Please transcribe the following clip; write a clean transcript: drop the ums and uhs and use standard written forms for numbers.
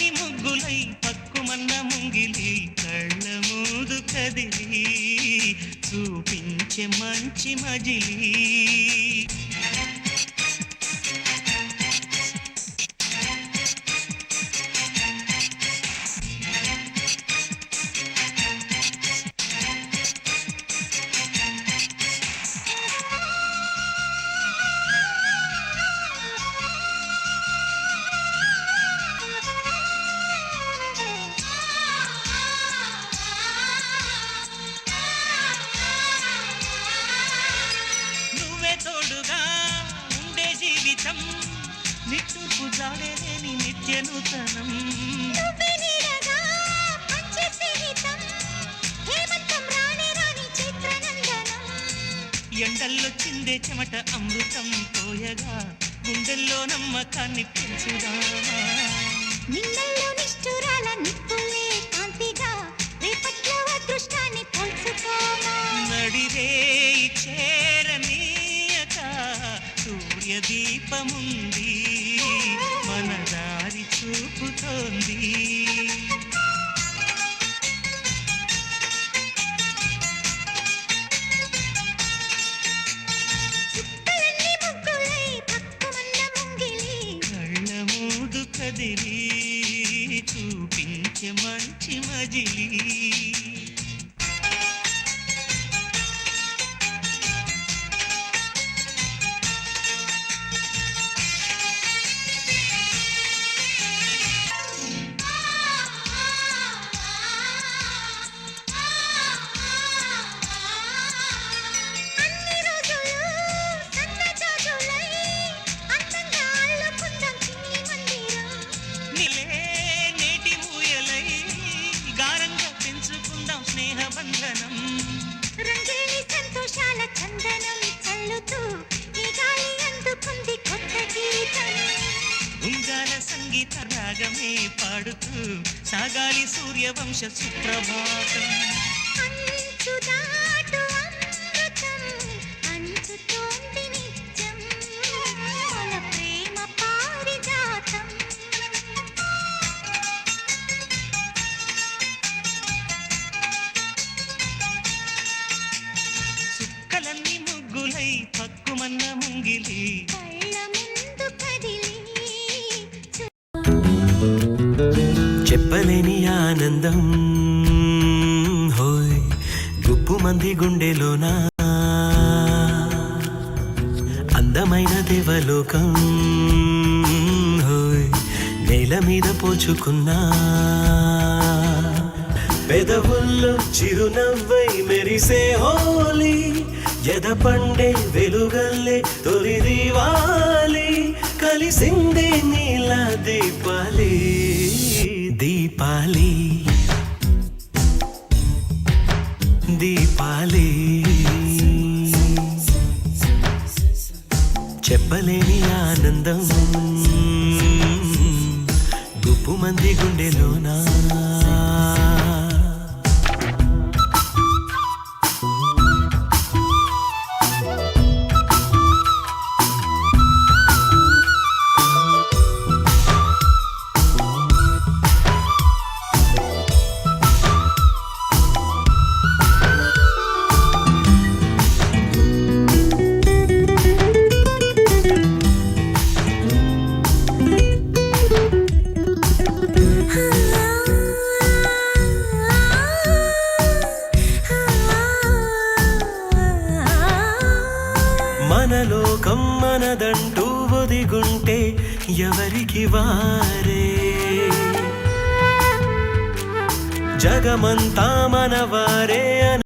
చెప్పలేని ముగ్గులై పక్కుమన్న ముంగిలి కళ్ళ మూదు కదిలి చూపించే మంచి మజిలీ నిట్టూర్పు జాడేలేని నిత్య నూతనం ఎండల్లో చిందే చెమట అమృతం పోయగా గుండెల్లో నమ్మకాన్ని పెంచుదా నిన్నల్లో నిష్ఠురాల నిప్పులే కాంతిగా రేపట్లో అదృష్టాన్ని పంచుకోమా నడిరే చేరనీయక సూర్య దీపముంది మన దారి చూపుతోంది కళ్ళ మూదు కదిలి చూపించే మంచి మజిలీ స్నేహబంధనం రంగేలి సంతోషాల చందనం చల్లుతూ ఈ గాలి అందుకుంది కొత్త గీతం ఉంగాల సంగీత రాగమే పాడుతూ సాగాలి సూర్యవంశ సుప్రభాతం అంచు దాటు అమృతం అంచుతోంది నిత్యం మన ప్రేమ పారిజాతం కలన్ని ముగ్గులై పక్కుమన్న ముంగిలి కళ్ళ ముందు కదిలి చెప్పలేని ఆనందం హోయ్ గుప్పు మంది గుండెలోనా అందమైన దేవలోకం హోయ్ నేల మీద పోచుకున్నా పెదవుల్లో చిరునవ్వై మెరిసే హోలీ ఎద పండే వెలుగల్లే తొలి దీవాలి కలిసిందే నీల దీపాలి దీపాలి దీపాలి చెప్పలేని ఆనందం గుప్పు మంది గుండెలోనా మన లోకం మనదంటూ ఒదిగుంటే ఎవరికి వారే జగమంతా మనవారే